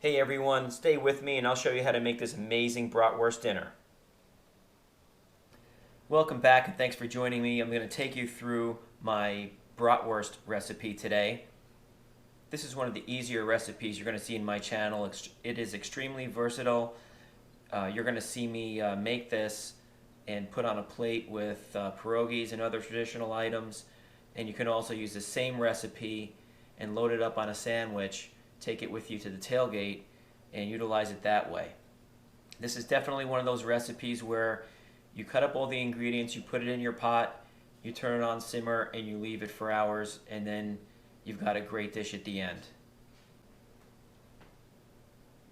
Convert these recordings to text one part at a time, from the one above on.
Hey everyone, stay with me and I'll show you how to make this amazing bratwurst dinner. Welcome back and thanks for joining me. I'm going to take you through my bratwurst recipe today. This is one of the easier recipes you're going to see in my channel. It is extremely versatile. You're going to see me make this and put on a plate with pierogies and other traditional items. And you can also use the same recipe and load it up on a sandwich, take it with you to the tailgate, and utilize it that way. This is definitely one of those recipes where you cut up all the ingredients, you put it in your pot, you turn it on simmer, and you leave it for hours, and then you've got a great dish at the end.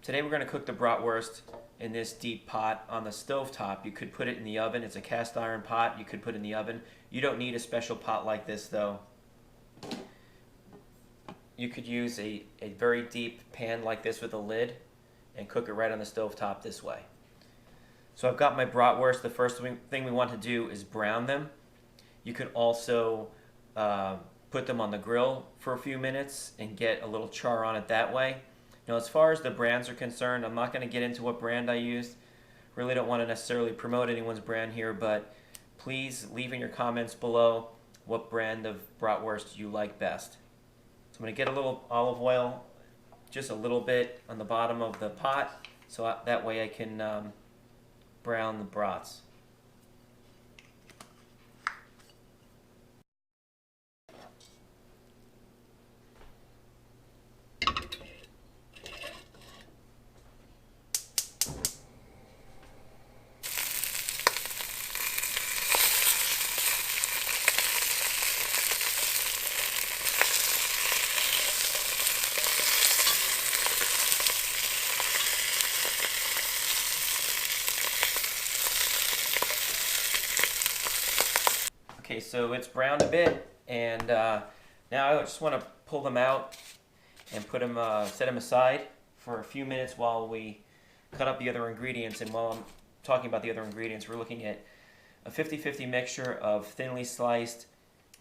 Today we're going to cook the bratwurst in this deep pot on the stove top. You could put it in the oven. It's a cast iron pot. You could put it in the oven. You don't need a special pot like this though. You could use a very deep pan like this with a lid and cook it right on the stove top this way. So I've got my bratwurst. The first thing we want to do is brown them. You could also put them on the grill for a few minutes and get a little char on it that way. Now as far as the brands are concerned, I'm not going to get into what brand I used. Really don't want to necessarily promote anyone's brand here, but please leave in your comments below what brand of bratwurst you like best. So I'm going to get a little olive oil, just a little bit on the bottom of the pot, so that way I can brown the brats. Okay, so it's browned a bit, and now I just want to pull them out and put them, set them aside for a few minutes while we cut up the other ingredients. And while I'm talking about the other ingredients, we're looking at a 50-50 mixture of thinly sliced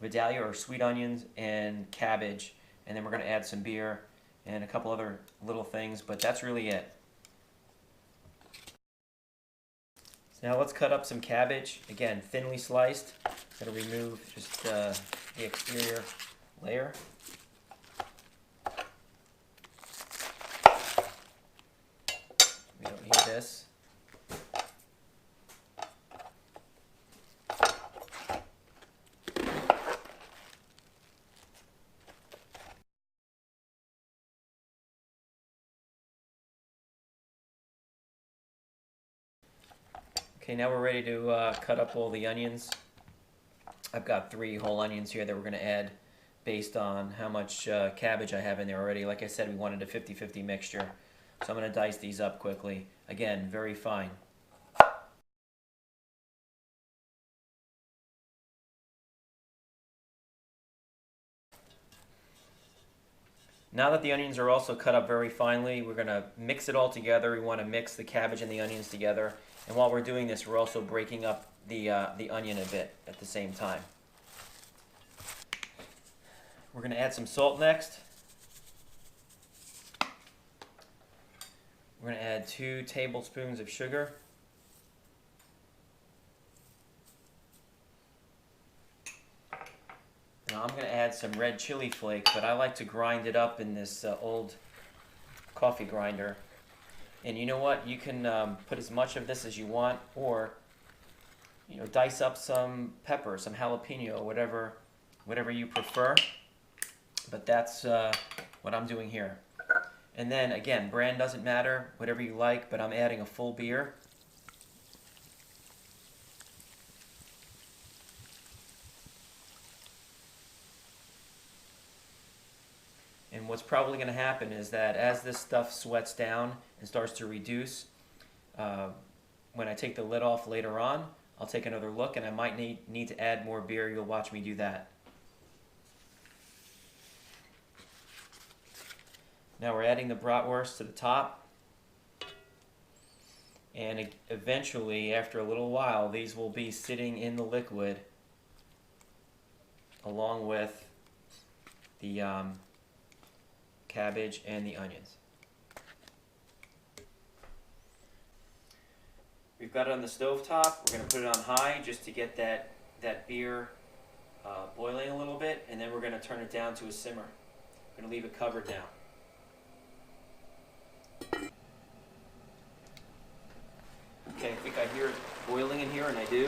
Vidalia or sweet onions and cabbage, and then we're going to add some beer and a couple other little things, but that's really it. Now let's cut up some cabbage, again thinly sliced. Going to remove just the exterior layer. We don't need this. Okay, now we're ready to cut up all the onions. I've got 3 whole onions here that we're going to add based on how much cabbage I have in there already. Like I said, we wanted a 50-50 mixture. So I'm going to dice these up quickly. Again, very fine. Now that the onions are also cut up very finely, we're going to mix it all together. We want to mix the cabbage and the onions together. And while we're doing this, we're also breaking up the onion a bit at the same time. We're going to add some salt next. We're going to add 2 tablespoons of sugar. Now I'm going to add some red chili flakes, but I like to grind it up in this old coffee grinder. And you know what? You can put as much of this as you want, or dice up some pepper, some jalapeno, whatever you prefer. But that's what I'm doing here. And then again, brand doesn't matter, whatever you like, but I'm adding a full beer. And what's probably going to happen is that as this stuff sweats down and starts to reduce, when I take the lid off later on, I'll take another look and I might need to add more beer. You'll watch me do that. Now we're adding the bratwurst to the top. And eventually, after a little while, these will be sitting in the liquid along with the cabbage and the onions. We've got it on the stove top. We're going to put it on high just to get that beer boiling a little bit, and then we're going to turn it down to a simmer. We're going to leave it covered now. Okay, I think I hear it boiling in here, and I do.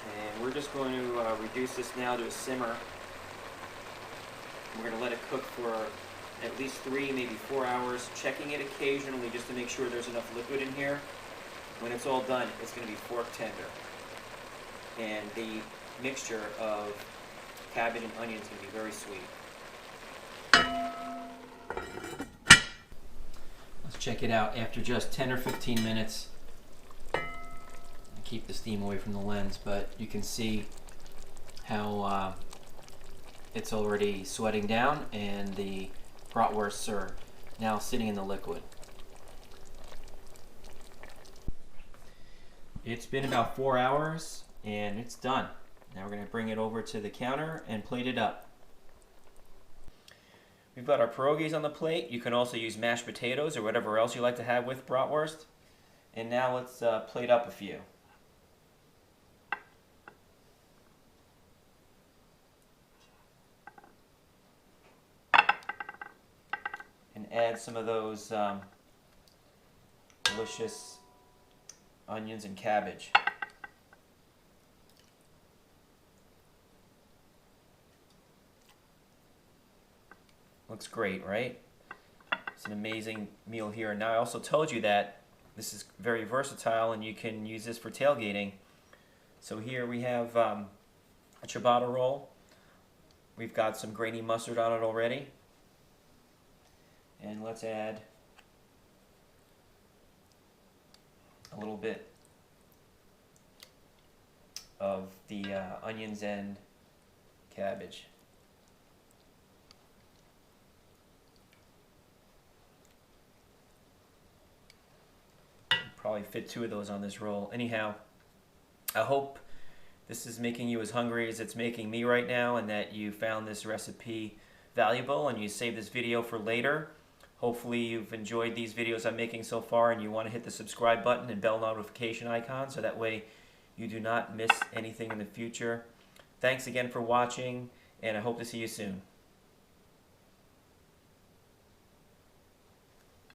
And we're just going to reduce this now to a simmer. We're going to let it cook for at least 3, maybe 4 hours, checking it occasionally just to make sure there's enough liquid in here. When it's all done, it's going to be fork tender. And the mixture of cabbage and onion is going to be very sweet. Let's check it out after just 10 or 15 minutes. Keep the steam away from the lens, but you can see how it's already sweating down and the bratwursts are now sitting in the liquid. It's been about 4 hours and it's done. Now we're going to bring it over to the counter and plate it up. We've got our pierogies on the plate. You can also use mashed potatoes or whatever else you like to have with bratwurst. And now let's plate up a few. And add some of those delicious onions and cabbage. Looks great, right? It's an amazing meal here. And now I also told you that this is very versatile and you can use this for tailgating. So here we have a ciabatta roll. We've got some grainy mustard on it already. And let's add a little bit of the onions and cabbage. Probably fit 2 of those on this roll. Anyhow, I hope this is making you as hungry as it's making me right now, and that you found this recipe valuable and you save this video for later. Hopefully you've enjoyed these videos I'm making so far and you want to hit the subscribe button and bell notification icon so that way you do not miss anything in the future. Thanks again for watching, and I hope to see you soon.